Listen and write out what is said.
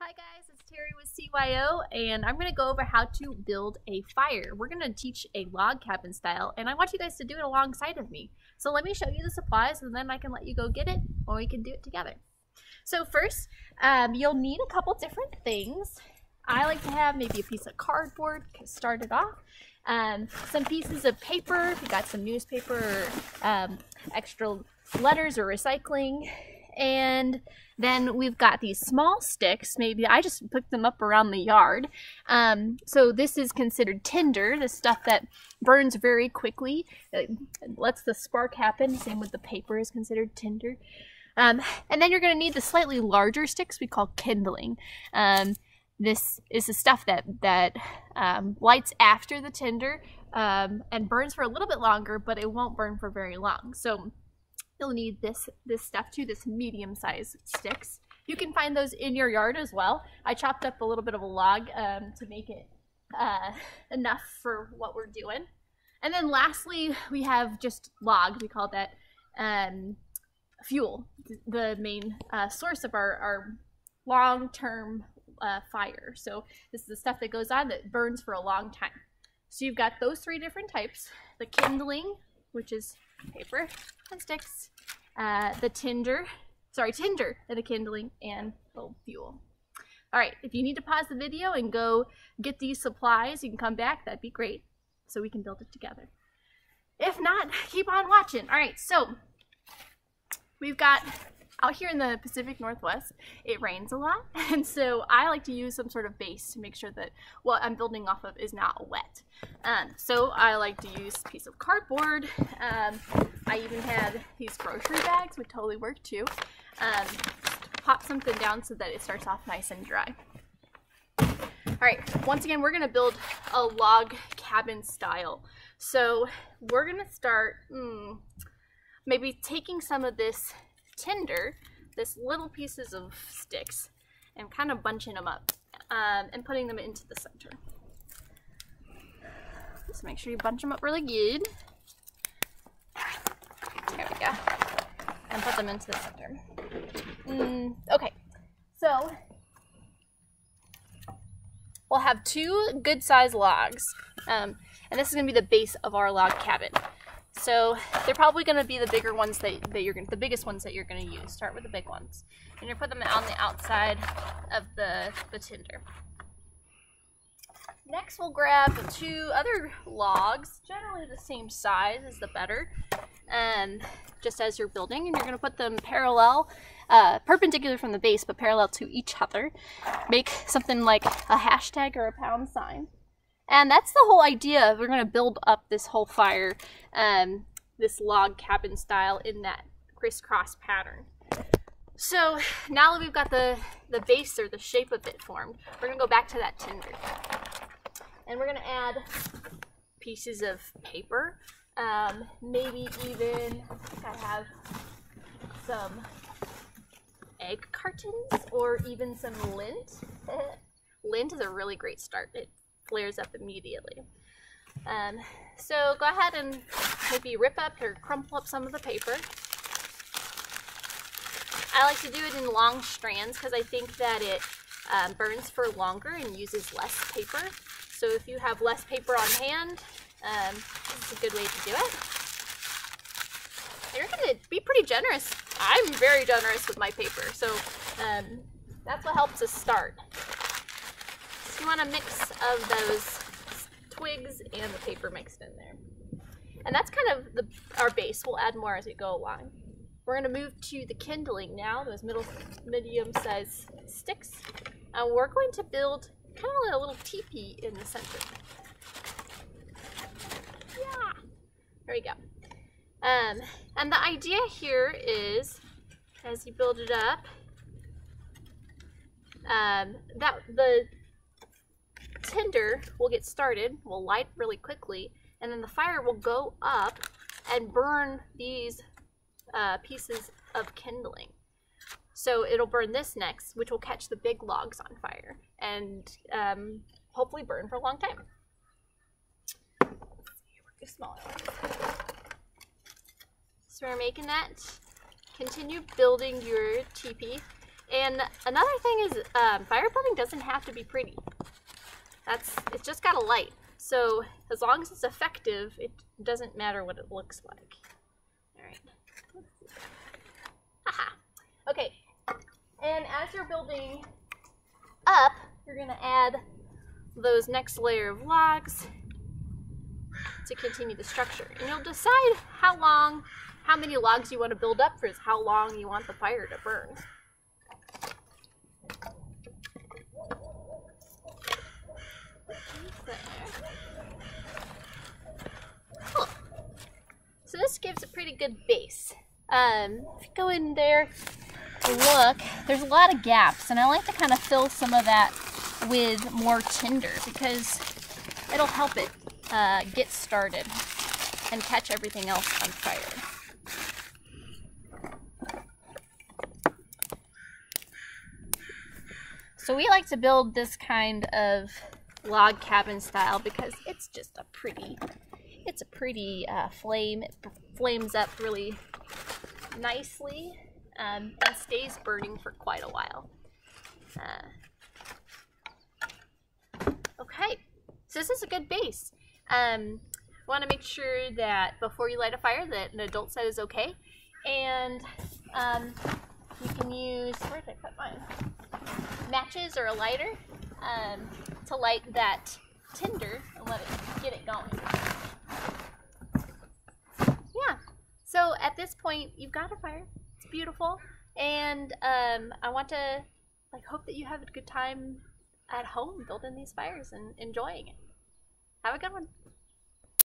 Hi guys, it's Terry with CYO, and I'm going to go over how to build a fire. We're going to teach a log cabin style, and I want you guys to do it alongside of me. So let me show you the supplies, and then I can let you go get it, or we can do it together. So first, you'll need a couple different things. I like to have maybe a piece of cardboard to start it off. Some pieces of paper, if you got some newspaper, or, extra letters or recycling. And then we've got these small sticks. Maybe I just picked them up around the yard. So this is considered tinder, the stuff that burns very quickly. It lets the spark happen. Same with the paper is considered tinder. And then you're going to need the slightly larger sticks we call kindling. This is the stuff that lights after the tinder and burns for a little bit longer, but it won't burn for very long. So you'll need this stuff too, this medium-sized sticks. You can find those in your yard as well. I chopped up a little bit of a log to make it enough for what we're doing. And then lastly, we have just logs. We call that fuel, the main source of our long-term fire. So this is the stuff that goes on that burns for a long time. So you've got those three different types: the kindling, which is paper and sticks, the tinder and the kindling, and the fuel. All right, if you need to pause the video and go get these supplies, you can come back. That'd be great, so we can build it together. If not, keep on watching. All right, so we've got out here in the Pacific Northwest, it rains a lot, and so I like to use some sort of base to make sure that what I'm building off of is not wet. So I like to use a piece of cardboard. I even have these grocery bags, would totally work too. Pop something down so that it starts off nice and dry. All right, once again, we're gonna build a log cabin style. So we're gonna start maybe taking some of this tinder, this little pieces of sticks, and kind of bunching them up and putting them into the center. Just make sure you bunch them up really good. There we go. And put them into the center. Okay, so we'll have two good sized logs, and this is going to be the base of our log cabin. So they're probably going to be the bigger ones the biggest ones that you're going to use. Start with the big ones. And you're going to put them on the outside of the tinder. Next we'll grab two other logs, generally the same size is the better, just as you're building, and you're going to put them parallel, perpendicular from the base, but parallel to each other. Make something like a hashtag or a pound sign. And that's the whole idea. We're going to build up this whole fire, this log cabin style in that crisscross pattern. So now that we've got the base or the shape of it formed, we're going to go back to that tinder. And we're going to add pieces of paper, maybe even, I think I have some egg cartons or even some lint. Lint is a really great start. It flares up immediately. So go ahead and maybe rip up or crumple up some of the paper. I like to do it in long strands because I think that it burns for longer and uses less paper. So if you have less paper on hand, this is a good way to do it. And you're going to be pretty generous. I'm very generous with my paper, so that's what helps us start. So you want a mix of those twigs and the paper mixed in there. And that's kind of our base. We'll add more as we go along. We're going to move to the kindling now, those medium-sized sticks. And we're going to build kind of like a little teepee in the center. Yeah, there we go. And the idea here is, as you build it up, that the tinder will get started, will light really quickly, and then the fire will go up and burn these pieces of kindling. So it'll burn this next, which will catch the big logs on fire and hopefully burn for a long time. So we're making that. Continue building your teepee. And another thing is fire building doesn't have to be pretty. It's just got a light. So as long as it's effective, it doesn't matter what it looks like. All right. Aha. Okay. And as you're building up, you're going to add those next layer of logs to continue the structure. And you'll decide how many logs you want to build up for, how long you want the fire to burn. Cool. So this gives a pretty good base. If you go in there and look, there's a lot of gaps, and I like to kind of fill some of that with more tinder because it'll help it get started and catch everything else on fire. So we like to build this kind of log cabin style because it's just a pretty flame. It flames up really nicely and stays burning for quite a while. Okay, so this is a good base. Want to make sure that before you light a fire that an adult set is okay, and you can use, where did I put mine? Matches or a lighter to light that tinder and let it get it going. Yeah, so at this point you've got a fire. It's beautiful, and I want to hope that you have a good time at home building these fires and enjoying it. Have a good one.